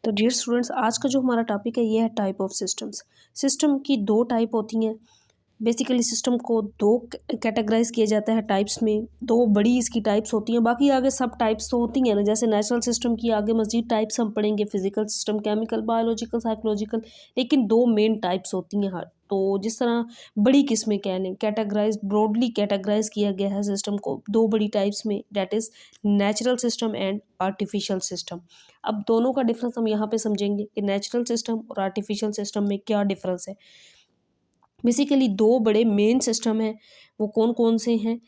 तो dear students, आज का जो हमारा टॉपिक है ये है टाइप ऑफ सिस्टम्स। सिस्टम की दो टाइप होती हैं। बेसिकली सिस्टम को दो कैटेगराइज किया जाता है टाइप्स में। दो बड़ी इसकी टाइप्स होती हैं, बाकी आगे सब टाइप्स तो होती हैं ना। जैसे नेचुरल सिस्टम की आगे मजीद टाइप्स हम पढ़ेंगे, physical system, chemical, biological, psychological, लेकिन दो मेन टाइप्स होती हैं हर। तो जिस तरह बड़ी किस्में कह लें, कैटेगराइज ब्रॉडली कैटेगराइज किया गया है सिस्टम को दो बड़ी टाइप्स में, that is natural system and artificial system. अब दोनों का डिफरेंस हम यहाँ पे समझेंगे कि नेचुरल सिस्टम और आर्टिफिशियल सिस्टम में क्या डिफरेंस है। बेसिकली दो बड़े मेन सिस्टम हैं, वो कौन कौन से हैं?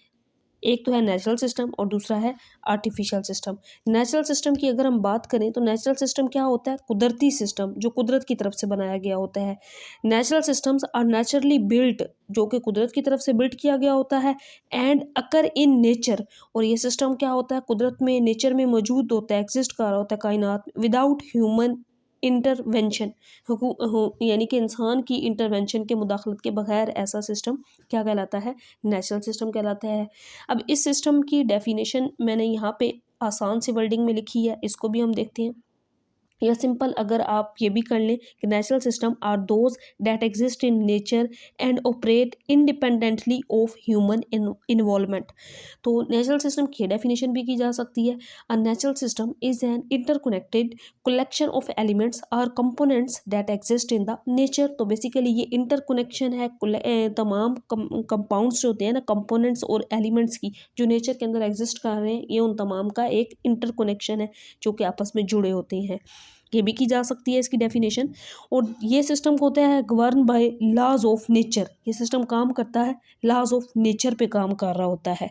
एक तो है नेचुरल सिस्टम और दूसरा है आर्टिफिशियल सिस्टम। नेचुरल सिस्टम की अगर हम बात करें तो नेचुरल सिस्टम क्या होता है? कुदरती सिस्टम, जो कुदरत की तरफ से बनाया गया होता है। Natural systems are naturally built, जो कि कुदरत की तरफ से बिल्ट किया गया होता है, एंड अकर इन नेचर। और ये सिस्टम क्या होता है? कुदरत में, नेचर में मौजूद होता है, एग्जिस्ट कर रहा होता है कायनात में, विदाउट ह्यूमन इंटरवेंशन, यानी कि इंसान की इंटरवेंशन के मुदाखलत के बगैर ऐसा सिस्टम क्या कहलाता है? नेचुरल सिस्टम कहलाता है। अब इस सिस्टम की डेफिनेशन मैंने यहाँ पे आसान सी वर्डिंग में लिखी है, इसको भी हम देखते हैं। या सिंपल अगर आप ये भी कर लें कि natural system are those that exist in nature and operate independently of human involvement. तो नेचुरल सिस्टम की डेफिनेशन भी की जा सकती है। A natural system is an interconnected collection of elements और components that exist in the nature. तो basically ये इंटरकनेक्शन है तमाम कंपाउंड्स जो होते हैं ना, कंपोनेंट्स और एलिमेंट्स की, जो नेचर के अंदर एग्जिस्ट कर रहे हैं, ये उन तमाम का एक इंटरकनेक्शन है जो कि आपस में जुड़े होते हैं। ये भी की जा सकती है इसकी डेफिनेशन। और ये सिस्टम होता है govern by laws of nature. ये सिस्टम काम करता है लॉज ऑफ नेचर पे काम कर रहा होता है।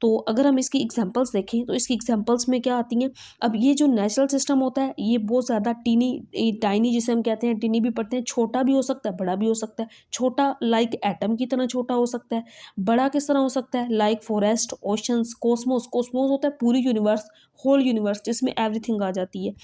तो अगर हम इसकी एग्जांपल्स देखें तो इसकी एग्जांपल्स में क्या आती हैं? अब ये जो नेचुरल सिस्टम होता है ये बहुत ज़्यादा टाइनी जिसे हम कहते हैं, टीनी भी पढ़ते हैं, छोटा भी हो सकता है, बड़ा भी हो सकता है। छोटा लाइक एटम की तरह छोटा हो सकता है। बड़ा किस तरह हो सकता है? Like forest, oceans, Cosmos. Cosmos होता है पूरी यूनिवर्स, होल यूनिवर्स, जिसमें एवरीथिंग आ जाती है।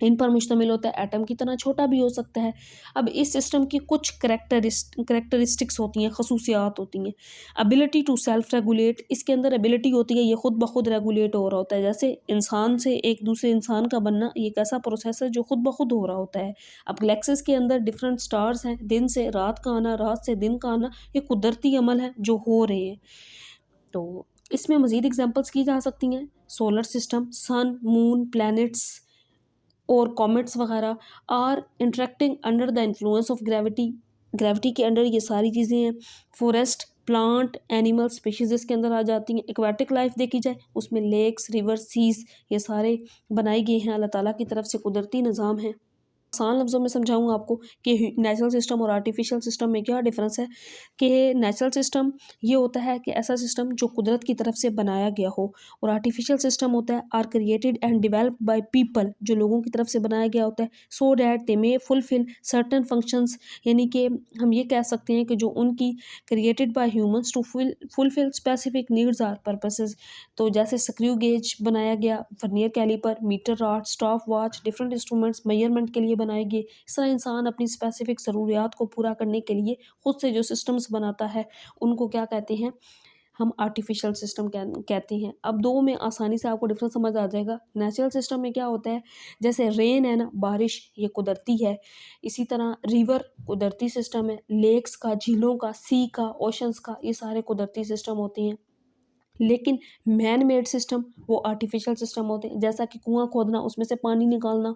इन पर मुश्तमिल होता है। एटम की तरह छोटा भी हो सकता है। अब इस सिस्टम की कुछ करेक्टरिस्टिक्स होती हैं, खसूसियात होती हैं। एबिलिटी टू सेल्फ रेगुलेट, इसके अंदर एबिलिटी होती है ये खुद ब खुद रेगुलेट हो रहा होता है। जैसे इंसान से एक दूसरे इंसान का बनना, ये एक ऐसा प्रोसेस है जो खुद ब खुद हो रहा होता है। अब गैलेक्सीज के अंदर डिफरेंट स्टार्स हैं, दिन से रात का आना, रात से दिन का आना, ये कुदरती अमल है जो हो रहे हैं। तो इसमें मज़ीद एग्जांपल्स की जा सकती हैं। Solar system, sun, moon, planets और कॉमेट्स वगैरह are interacting under the influence of gravity. Gravity के अंडर ये सारी चीज़ें हैं। फॉरेस्ट, प्लांट, एनिमल स्पीशीज इसके अंदर आ जाती हैं। एक्वाटिक लाइफ देखी जाए उसमें लेक्स, रिवर, सीज, ये सारे बनाए गए हैं, अल्लाह ताला की तरफ से कुदरती निज़ाम है। आसान लफ्ज़ों में समझाऊँ आपको कि नेचुरल सिस्टम और आर्टिफिशियल सिस्टम में क्या डिफरेंस है। कि नेचुरल सिस्टम ये होता है कि ऐसा सिस्टम जो कुदरत की तरफ से बनाया गया हो, और आर्टिफिशियल सिस्टम होता है are created and developed by people, जो लोगों की तरफ से बनाया गया होता है, so that they may fulfil certain functions. यानी कि हम ये कह सकते हैं कि जो उनकी created by humans to fulfil specific needs or purposes. तो जैसे स्क्रू गेज बनाया गया, vernier caliper, meter rod, stopwatch, different instruments measurement के लिए बनाए गए। इस तरह इंसान अपनी स्पेसिफिक ज़रूरियात को पूरा करने के लिए खुद से जो सिस्टम्स बनाता है, उनको क्या कहते हैं? हम आर्टिफिशियल सिस्टम कहते हैं। अब दो में आसानी से आपको डिफरेंस समझ आ जाएगा। नेचुरल सिस्टम में क्या होता है? जैसे रेन है ना, बारिश, ये कुदरती है। इसी तरह रिवर कुदरती सिस्टम है। लेक्स का, झीलों का, सी का, ओशंस का, ये सारे कुदरती सिस्टम होते हैं। लेकिन मैन मेड सिस्टम वो आर्टिफिशियल सिस्टम होते हैं। जैसा कि कुआं खोदना, उसमें से पानी निकालना।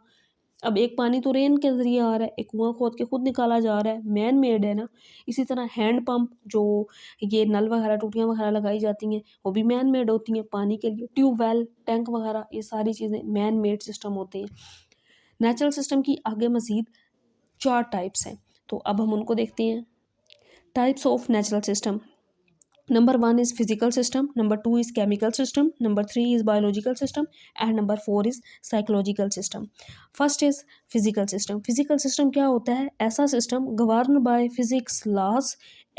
अब एक पानी तो रेन के ज़रिए आ रहा है, एक कुआं खोद के खुद निकाला जा रहा है, मैन मेड है ना। इसी तरह हैंड पंप, जो ये नल वगैरह, टूटियाँ वगैरह लगाई जाती हैं, वो भी मैन मेड होती हैं पानी के लिए। ट्यूबवेल, टैंक वगैरह, ये सारी चीज़ें मैन मेड सिस्टम होते हैं। नेचुरल सिस्टम की आगे मज़ीद 4 टाइप्स हैं, तो अब हम उनको देखते हैं। Types of natural system. Number 1 is physical system, number 2 is chemical system, number 3 is biological system, and number 4 is psychological system. First is physical system. Physical system क्या होता है? ऐसा system governed by physics laws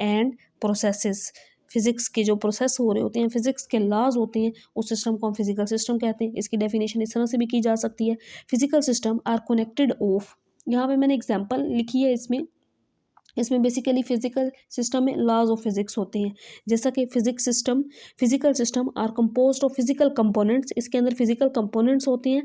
and processes. Physics के जो process हो रहे होते हैं, फिजिक्स के लॉज होते हैं, उस सिस्टम को हम फिजिकल सिस्टम कहते हैं। इसकी डेफिनेशन इस तरह से भी की जा सकती है। Physical system are connected of, यहाँ पे मैंने एग्जांपल लिखी है इसमें बेसिकली फिजिकल सिस्टम में लॉज ऑफ फिजिक्स होते हैं। जैसा कि physical system are composed of physical components, इसके अंदर फिजिकल कंपोनेंट्स होते हैं,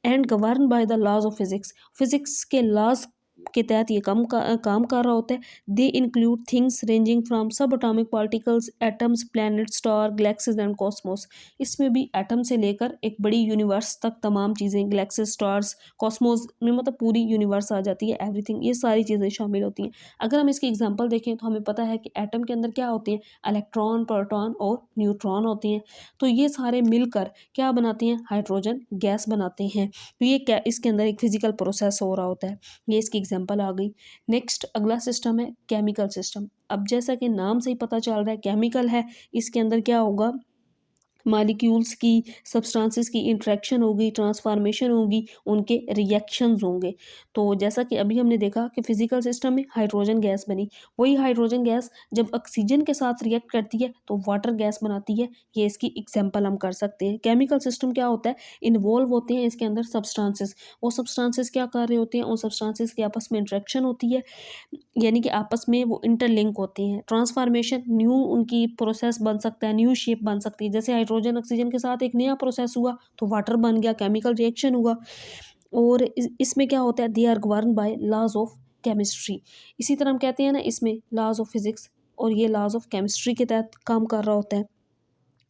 and govern by the laws of physics, physics के लॉज के तहत ये काम कर रहा होता है। They include things ranging from subatomic particles, atoms, planet, star, galaxies and Cosmos. इसमें भी एटम से लेकर एक बड़ी यूनिवर्स तक तमाम चीज़ें, गैलेक्सीज, स्टार्स, कॉस्मोस में मतलब पूरी यूनिवर्स आ जाती है, एवरीथिंग, ये सारी चीज़ें शामिल होती हैं। अगर हम इसकी एग्जांपल देखें तो हमें पता है कि एटम के अंदर क्या होते हैं, इलेक्ट्रॉन, प्रोटॉन और न्यूट्रॉन होते हैं। तो ये सारे मिलकर क्या बनाते हैं, हाइड्रोजन गैस बनाते हैं। तो ये क्या, इसके अंदर एक फिजिकल प्रोसेस हो रहा होता है। ये इसकी एग्जांपल आ गई। नेक्स्ट अगला सिस्टम है केमिकल सिस्टम। अब जैसा कि नाम से ही पता चल रहा है केमिकल है, इसके अंदर क्या होगा, मॉलिक्यूल्स की, सब्सटेंसेस की इंटरेक्शन होगी, ट्रांसफॉर्मेशन होगी, उनके रिएक्शंस होंगे। तो जैसा कि अभी हमने देखा कि फिजिकल सिस्टम में हाइड्रोजन गैस बनी, वही हाइड्रोजन गैस जब ऑक्सीजन के साथ रिएक्ट करती है तो वाटर गैस बनाती है। ये इसकी एग्जांपल हम कर सकते हैं। केमिकल सिस्टम क्या होता है, इन्वॉल्व होते हैं इसके अंदर सब्सटेंसेस। वो सब्सटेंसेस क्या कर रहे होते हैं, उन सब्सटेंसेस की आपस में इंटरेक्शन होती है, यानी कि आपस में वो इंटरलिंक होते हैं। ट्रांसफॉर्मेशन, न्यू उनकी प्रोसेस बन सकता है, न्यू शेप बन सकती है। जैसे हाइड्रोजन ऑक्सीजन के साथ एक नया प्रोसेस हुआ तो वाटर बन गया, केमिकल रिएक्शन हुआ। और इसमें क्या होता है, they are govern by laws of chemistry. इसी तरह हम कहते हैं ना इसमें लॉज ऑफ फिजिक्स, और ये लॉज ऑफ केमिस्ट्री के तहत काम कर रहा होता है।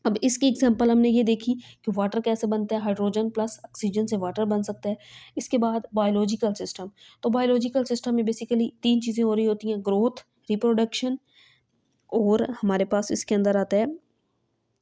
अब इसकी एग्जांपल हमने ये देखी कि वाटर कैसे बनता है, हाइड्रोजन प्लस ऑक्सीजन से वाटर बन सकता है। इसके बाद बायोलॉजिकल सिस्टम। तो बायोलॉजिकल सिस्टम में बेसिकली तीन चीज़ें हो रही होती हैं, ग्रोथ, रिप्रोडक्शन, और हमारे पास इसके अंदर आता है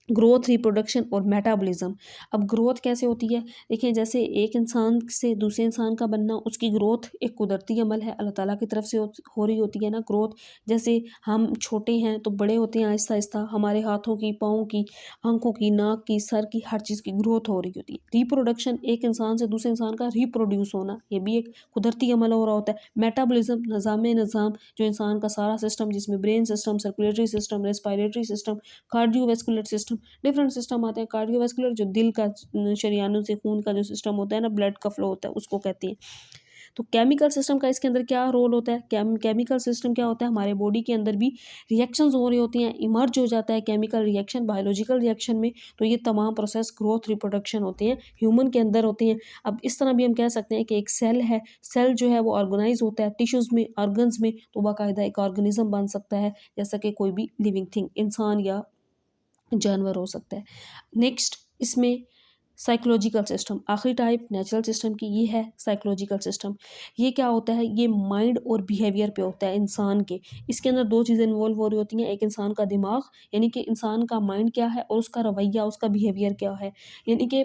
ग्रोथ, रिप्रोडक्शन और मेटाबॉलिज्म। अब ग्रोथ कैसे होती है, देखिए जैसे एक इंसान से दूसरे इंसान का बनना, उसकी ग्रोथ एक कुदरती अमल है, अल्लाह ताला की तरफ से हो रही होती है ना ग्रोथ। जैसे हम छोटे हैं तो बड़े होते हैं आहिस्ता आहिस्ता, हमारे हाथों की, पाँव की, आँखों की, नाक की, सर की, हर चीज़ की ग्रोथ हो रही होती है। रिप्रोडक्शन, एक इंसान से दूसरे इंसान का रिप्रोड्यूस होना, ये भी एक कुदरती अमल हो रहा होता है। मेटाबॉलिज्म, निज़ाम जो इंसान का सारा सिस्टम, जिसमें brain system, circulatory system, respiratory system, cardiovascular system, different system आते हैं। कार्डियोवैस्कुलर जो दिल का, शरीयानों से खून का जो सिस्टम होता है ना, ब्लड का फ्लो होता है, उसको कहते हैं। तो केमिकल सिस्टम का इसके अंदर क्या रोल होता है, केमिकल सिस्टम क्या होता है, हमारे बॉडी के अंदर भी रिएक्शंस हो रही होती हैं, इमर्ज हो जाता है केमिकल रिएक्शन बायोलॉजिकल रिएक्शन में। तो ये तमाम प्रोसेस ग्रोथ, रिप्रोडक्शन होते हैं, ह्यूमन के अंदर होते हैं। अब इस तरह भी हम कह सकते हैं कि एक सेल है, सेल जो है वो ऑर्गेनाइज होता है टिश्यूज़ में, ऑर्गन्स में, तो बाकायदा एक ऑर्गेनिज्म बन सकता है, जैसा कि कोई भी लिविंग थिंग, इंसान या जानवर हो सकता है। नेक्स्ट इसमें साइकोलॉजिकल सिस्टम, आखिरी टाइप नेचुरल सिस्टम की ये है साइकोलॉजिकल सिस्टम। ये क्या होता है, ये माइंड और बिहेवियर पे होता है इंसान के। इसके अंदर दो चीज़ें इन्वॉल्व हो रही होती हैं, एक इंसान का दिमाग, यानी कि इंसान का माइंड क्या है, और उसका रवैया, उसका बिहेवियर क्या है। यानी कि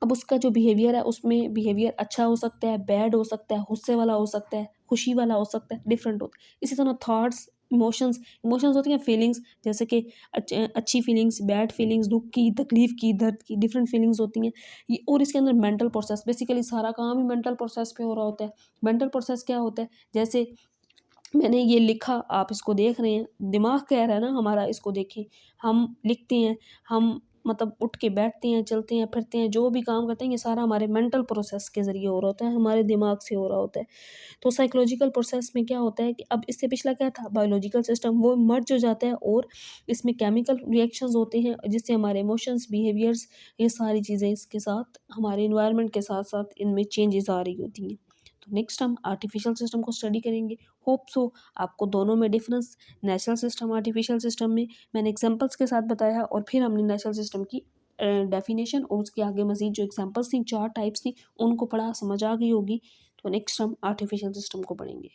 अब उसका जो बिहेवियर है, उसमें बिहेवियर अच्छा हो सकता है, बैड हो सकता है, गुस्से वाला हो सकता है, खुशी वाला हो सकता है, डिफरेंट होता है। इसी तरह थॉट्स, इमोशंस, इमोशंस होती हैं फीलिंग्स, जैसे कि अच्छी फीलिंग्स, बैड फीलिंग्स, दुख की, तकलीफ़ की, दर्द की, डिफरेंट फीलिंग्स होती हैं। ये, और इसके अंदर मेंटल प्रोसेस, बेसिकली सारा काम ही मेंटल प्रोसेस पे हो रहा होता है। मेंटल प्रोसेस क्या होता है, जैसे मैंने ये लिखा, आप इसको देख रहे हैं, दिमाग कह रहा है ना हमारा इसको देखें। हम लिखते हैं, हम मतलब उठ के बैठते हैं, चलते हैं, फिरते हैं, जो भी काम करते हैं, ये सारा हमारे मेंटल प्रोसेस के ज़रिए हो रहा होता है, हमारे दिमाग से हो रहा होता है। तो साइकोलॉजिकल प्रोसेस में क्या होता है कि अब इससे पिछला क्या था, बायोलॉजिकल सिस्टम, वो मर्ज हो जाता है, और इसमें केमिकल रिएक्शंस होते हैं, जिससे हमारे इमोशंस, बिहेवियर्स, ये सारी चीज़ें इसके साथ, हमारे इन्वायरमेंट के साथ-साथ इनमें चेंजेस आ रही होती हैं। तो नेक्स्ट हम आर्टिफिशियल सिस्टम को स्टडी करेंगे। होप सो आपको दोनों में difference, natural system, artificial system में मैंने एग्जांपल्स के साथ बताया, और फिर हमने नेचुरल सिस्टम की डेफिनेशन और उसके आगे मज़ीद जो एग्जांपल्स थी, 4 टाइप्स थी, उनको पढ़ा, समझ आ गई होगी। तो नेक्स्ट हम आर्टिफिशियल सिस्टम को पढ़ेंगे।